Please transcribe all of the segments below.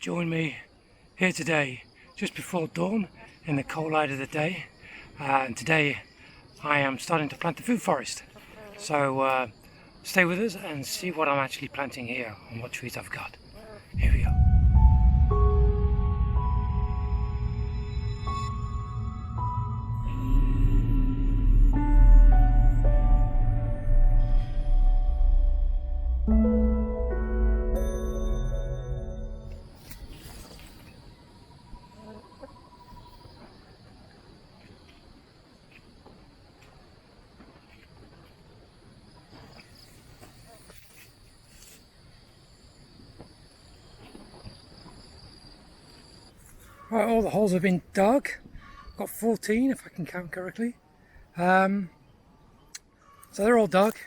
join me here today just before dawn in the cold light of the day, and today I am starting to plant the food forest. So stay with us and see what I'm actually planting here and what trees I've got. Here we go. Right, all the holes have been dug. Got 14 if I can count correctly. So they're all dug.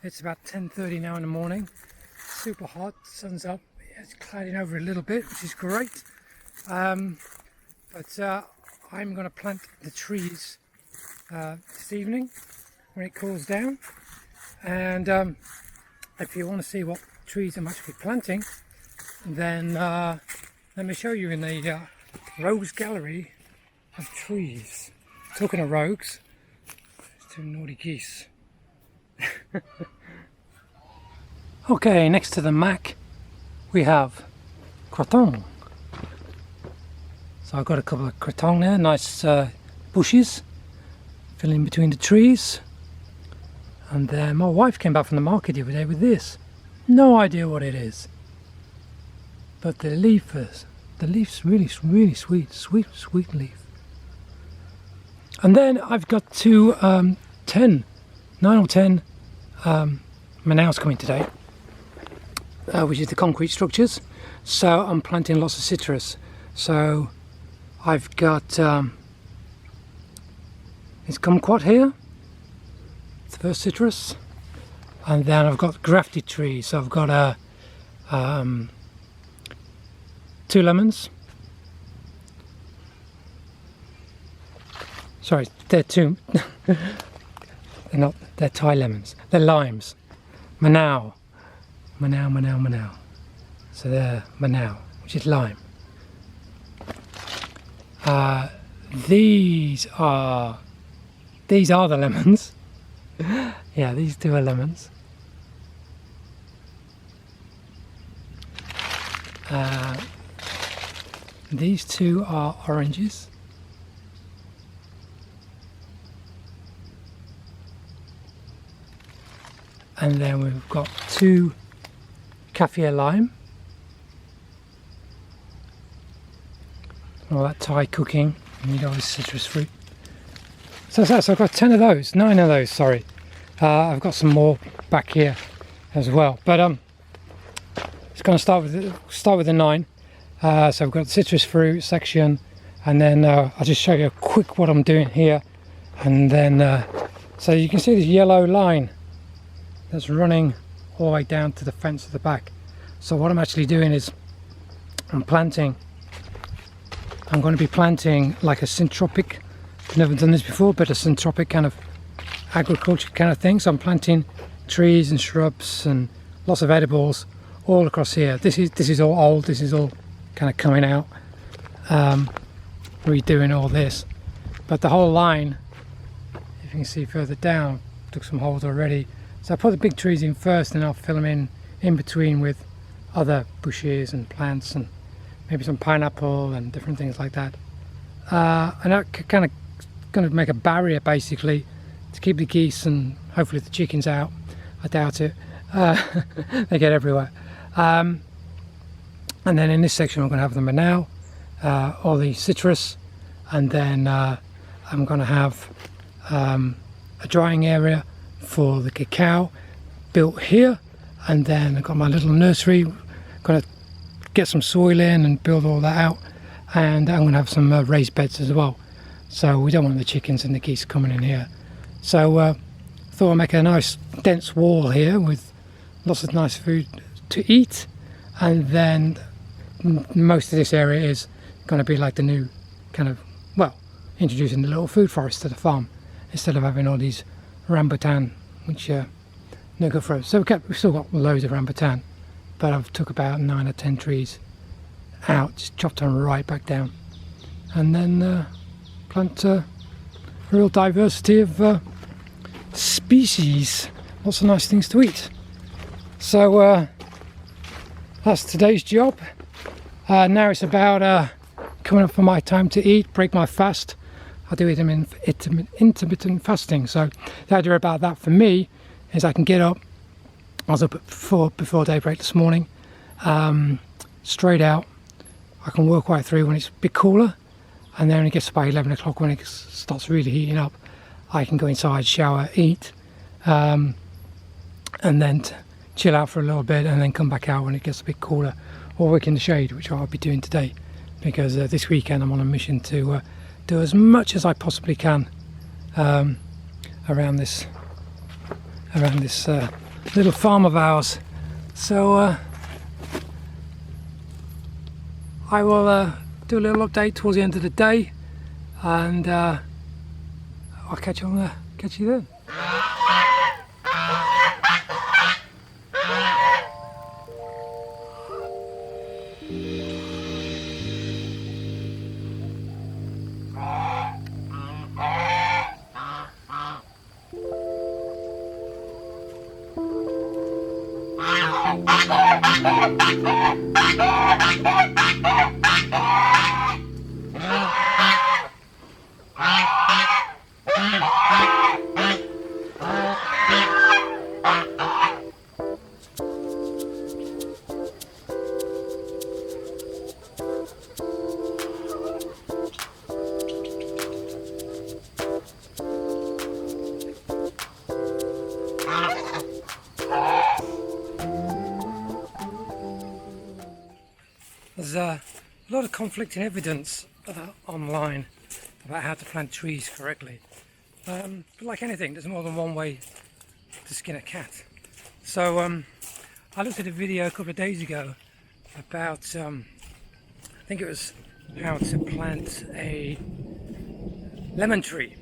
It's about 10:30 now in the morning. Super hot, sun's up. It's clouding over a little bit, which is great. I'm going to plant the trees this evening when it cools down. And if you want to see what trees I'm actually planting, then let me show you in the rogues gallery of trees. Talking of rogues, there's two naughty geese. Okay, next to the Mac we have croton. So I've got a couple of croton there, nice bushes filling between the trees. And then my wife came back from the market the other day with this. No idea what it is, but the leaf's really sweet leaf. And then I've got two 9 or 10 manaus coming today, which is the concrete structures. So I'm planting lots of citrus. So I've got this kumquat here, it's the first citrus, and then I've got grafted trees. So I've got 2 lemons. Sorry, they're 2. They're Thai lemons. They're limes. Manao. So they're manao, which is lime. These are the lemons. Yeah, these 2 are lemons. These 2 are oranges. And then we've got 2 kaffir lime. All that Thai cooking, you need all this citrus fruit. So I've got 10 of those, 9 of those, sorry. I've got some more back here as well. But it's going to start with the 9. So I've got the citrus fruit section, and then I'll just show you quick what I'm doing here. And then, so you can see this yellow line that's running all the way down to the fence at the back. So what I'm actually doing is I'm going to be planting like a syntropic. I've never done this before, but a syntropic kind of agriculture kind of thing. So I'm planting trees and shrubs and lots of edibles all across here. This is all old. This is all kind of coming out, redoing all this. But the whole line, if you can see further down, took some holes already. So I put the big trees in first, and I'll fill them in between with other bushes and plants and maybe some pineapple and different things like that. And I'm kind of going to make a barrier basically to keep the geese and hopefully the chickens out. I doubt it. They get everywhere. And then in this section I'm going to have the manao, or the citrus, and then I'm going to have a drying area for the cacao built here, and then I've got my little nursery. Going to get some soil in and build all that out, and I'm going to have some raised beds as well, so we don't want the chickens and the geese coming in here. So I thought I'd make a nice dense wall here with lots of nice food to eat, and then most of this area is going to be like the new kind of, well, introducing the little food forest to the farm instead of having all these rambutan, which no good for us. So we've still got loads of rambutan, but I've took about 9 or 10 trees out, just chopped them right back down, and then plant a real diversity of species. Lots of nice things to eat. So that's today's job. Now it's about coming up for my time to eat, break my fast. I do intermittent fasting, so the idea about that for me is I can get up. I was up at 4 before daybreak this morning, straight out. I can work right through when it's a bit cooler, and then when it gets about 11 o'clock, when it starts really heating up, I can go inside, shower, eat, and then chill out for a little bit, and then come back out when it gets a bit cooler, or work in the shade, which I'll be doing today, because this weekend I'm on a mission to do as much as I possibly can around this little farm of ours. So I will do a little update towards the end of the day, and I'll catch you then. There's a lot of conflicting evidence online about how to plant trees correctly. But like anything, there's more than one way to skin a cat. So I looked at a video a couple of days ago about, I think it was how to plant a lemon tree.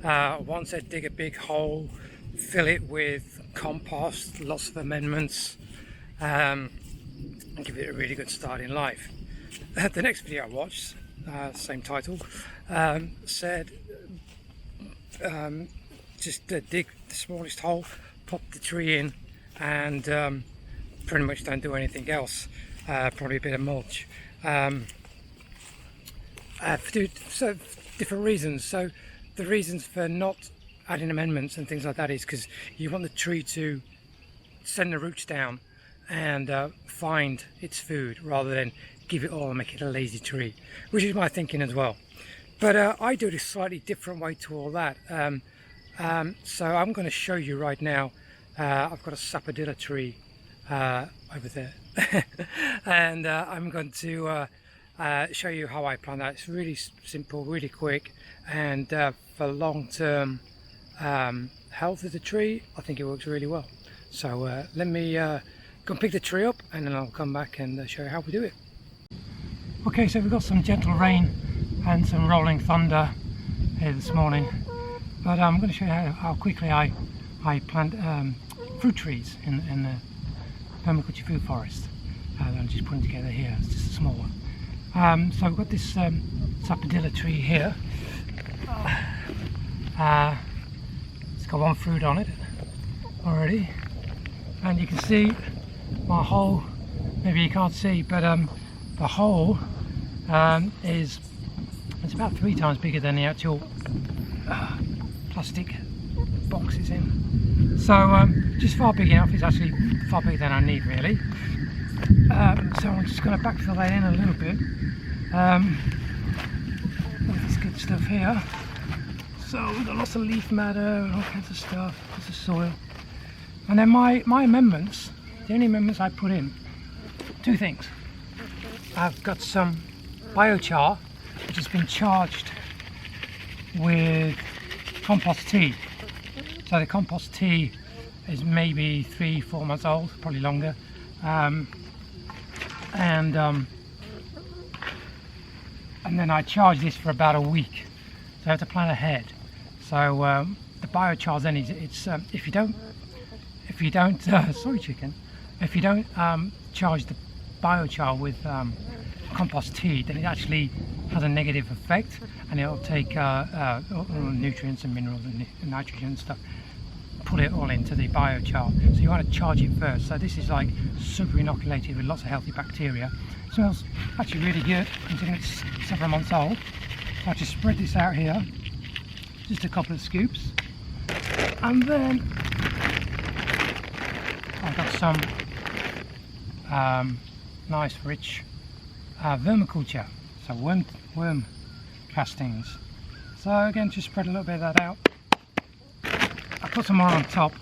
One said dig a big hole, fill it with compost, lots of amendments, and give it a really good start in life. The next video I watched, same title, said just dig the smallest hole, pop the tree in, and pretty much don't do anything else. Probably a bit of mulch. So different reasons. So the reasons for not adding amendments and things like that is because you want the tree to send the roots down and find its food rather than give it all and make it a lazy tree, which is my thinking as well. But I do it a slightly different way to all that. So I'm going to show you right now. I've got a sapodilla tree over there and I'm going to show you how I plant that. It's really simple, really quick, and for long-term health of the tree, I think it works really well. So let me go and pick the tree up, and then I'll come back and show you how we do it. Okay, so we've got some gentle rain and some rolling thunder here this morning, but I'm going to show you how quickly I plant fruit trees in the permaculture food forest that I'm just putting together here. It's just a small one. So I've got this sapodilla tree here. It's got one fruit on it already, and you can see my hole. Maybe you can't see, but the hole it's about 3 times bigger than the actual plastic box it's in. So just far big enough. It's actually far bigger than I need, really. So I'm just going to backfill that in a little bit with this good stuff here. So we've got lots of leaf matter and all kinds of stuff, lots of soil. And then my amendments, the only amendments I put in, 2 things. I've got some biochar, which has been charged with compost tea. So the compost tea is maybe 3-4 months old, probably longer. And then I charge this for about a week, so I have to plan ahead. So the biochar then is if you don't sorry chicken, if you don't charge the biochar with compost tea, then it actually has a negative effect, and it'll take all nutrients and minerals and nitrogen and stuff, put it all into the biochar. So you want to charge it first. So this is like super inoculated with lots of healthy bacteria. It smells actually really good considering it's several months old. So I just spread this out here, just a couple of scoops, and then I've got some nice rich vermiculture, so worm castings. So again, just spread a little bit of that out. I put some more on top.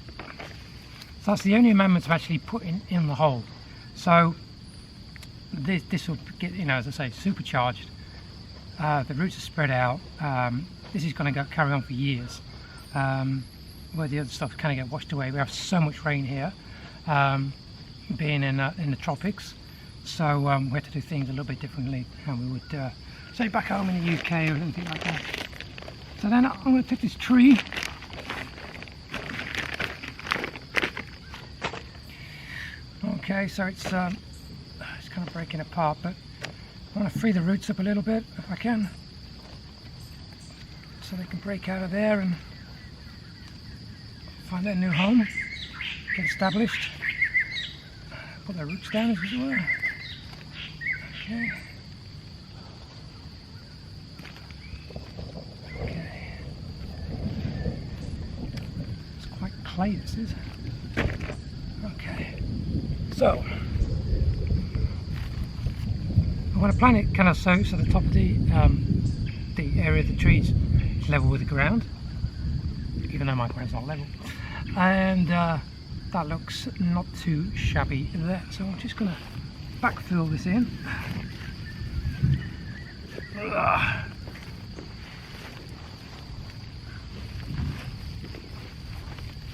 So that's the only amendments I've actually put in the hole. So this will get, you know, as I say, supercharged. The roots are spread out. This is going to carry on for years. Where the other stuff kind of get washed away. We have so much rain here, being in the tropics. So we have to do things a little bit differently than we would say back home in the UK or anything like that. So then I'm going to take this tree. Okay, so it's kind of breaking apart, but I want to free the roots up a little bit if I can, so they can break out of there and find their new home, get established, put their roots down as it were. Okay. Okay. It's quite clay, this is. Okay. So I want to plant it kind of so the top of the area of the trees is level with the ground, even though my ground's not level, and that looks not too shabby there. So I'm just going to backfill this in.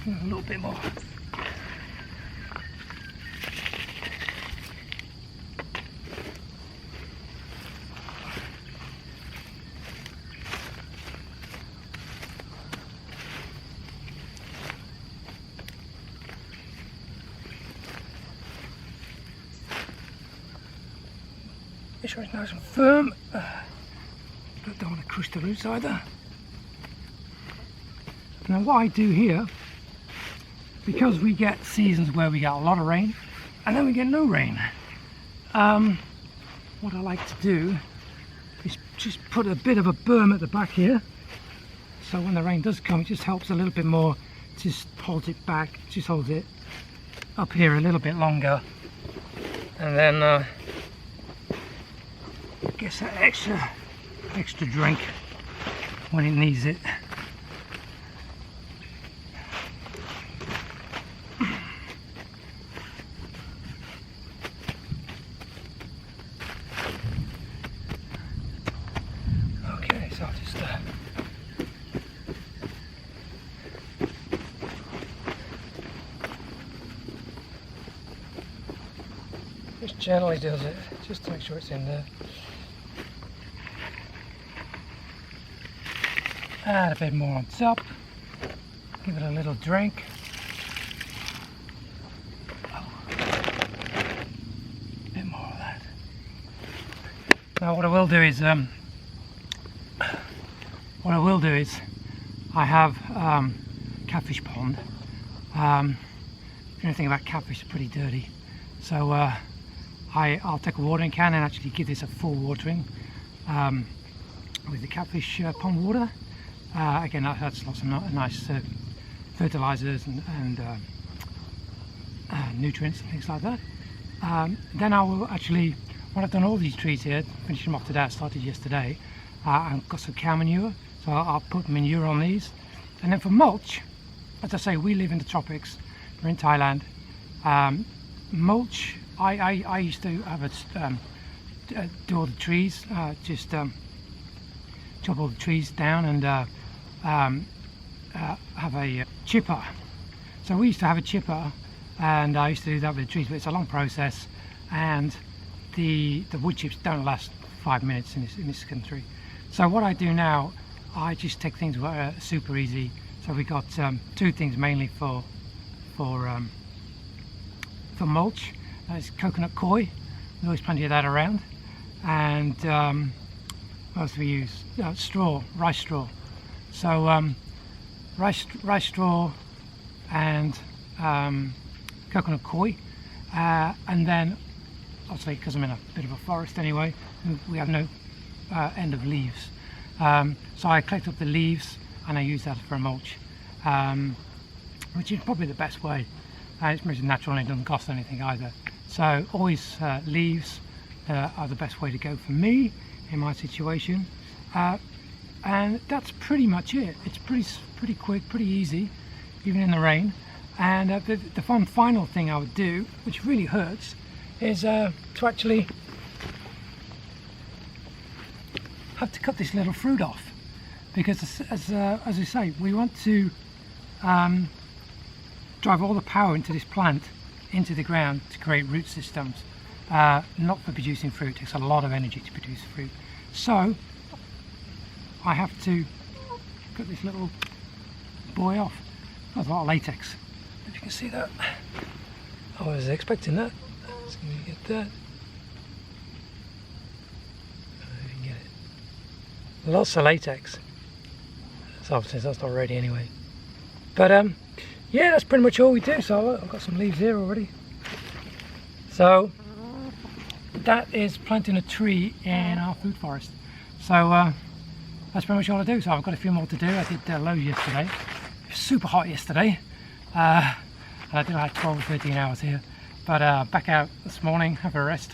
A little bit more. Make sure it's nice and firm. Don't want to crush the roots either. Now what I do here, because we get seasons where we get a lot of rain and then we get no rain, what I like to do is just put a bit of a berm at the back here, so when the rain does come it just helps a little bit more, just holds it back, just holds it up here a little bit longer, and then gets that extra drink when it needs it. Okay, so I'll just just gently does it, just to make sure it's in there. Add a bit more on top, give it a little drink. A bit more of that. Now what I will do is I have catfish pond. Anything about catfish is pretty dirty, so I'll take a watering can and actually give this a full watering with the catfish pond water. Again, that has lots of nice fertilizers and nutrients and things like that. Then I will actually, when I've done all these trees here, finished them off today, I started yesterday, I've got some cow manure, so I'll put manure on these. And then for mulch, as I say, we live in the tropics, we're in Thailand. Mulch, I used to have do all the trees, just chop all the trees down and have a chipper. So we used to have a chipper, and I used to do that with the trees, but it's a long process, and the wood chips don't last 5 minutes in this country. So what I do now, I just take things that are super easy. So we got two things mainly for mulch. There's coconut coir, there's always plenty of that around, and what else do we use? Straw, rice straw. So rice straw and coconut coir, and then obviously because I'm in a bit of a forest anyway, we have no end of leaves, so I collect up the leaves and I use that for a mulch, which is probably the best way. It's pretty natural and it doesn't cost anything either. So always leaves are the best way to go for me in my situation, and that's pretty much it. It's pretty quick, pretty easy, even in the rain. And the one final thing I would do, which really hurts, is to actually have to cut this little fruit off, because as I say, we want to drive all the power into this plant into the ground to create root systems, not for producing fruit. It takes a lot of energy to produce fruit, so I have to cut this little boy off. That's a lot of latex, if you can see that. I was expecting that. Let's get that. I can get it. Lots of latex. So obviously that's not ready anyway. But yeah, that's pretty much all we do. So I've got some leaves here already. So that is planting a tree in our food forest. So that's pretty much all I do. So I've got a few more to do. I did loads yesterday. It was super hot yesterday. And I did like 12 or 13 hours here. But back out this morning, have a rest,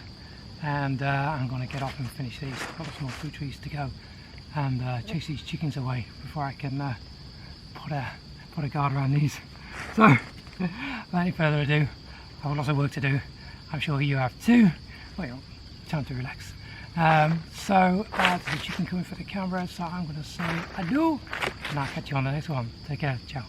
and I'm going to get off and finish these. I've got some more fruit trees to go, and chase these chickens away before I can put a guard around these. So without any further ado, I have lots of work to do. I'm sure you have too. Well, time to relax. So there's a chicken coming for the camera, so I'm going to say adieu, and I'll catch you on the next one. Take care, ciao.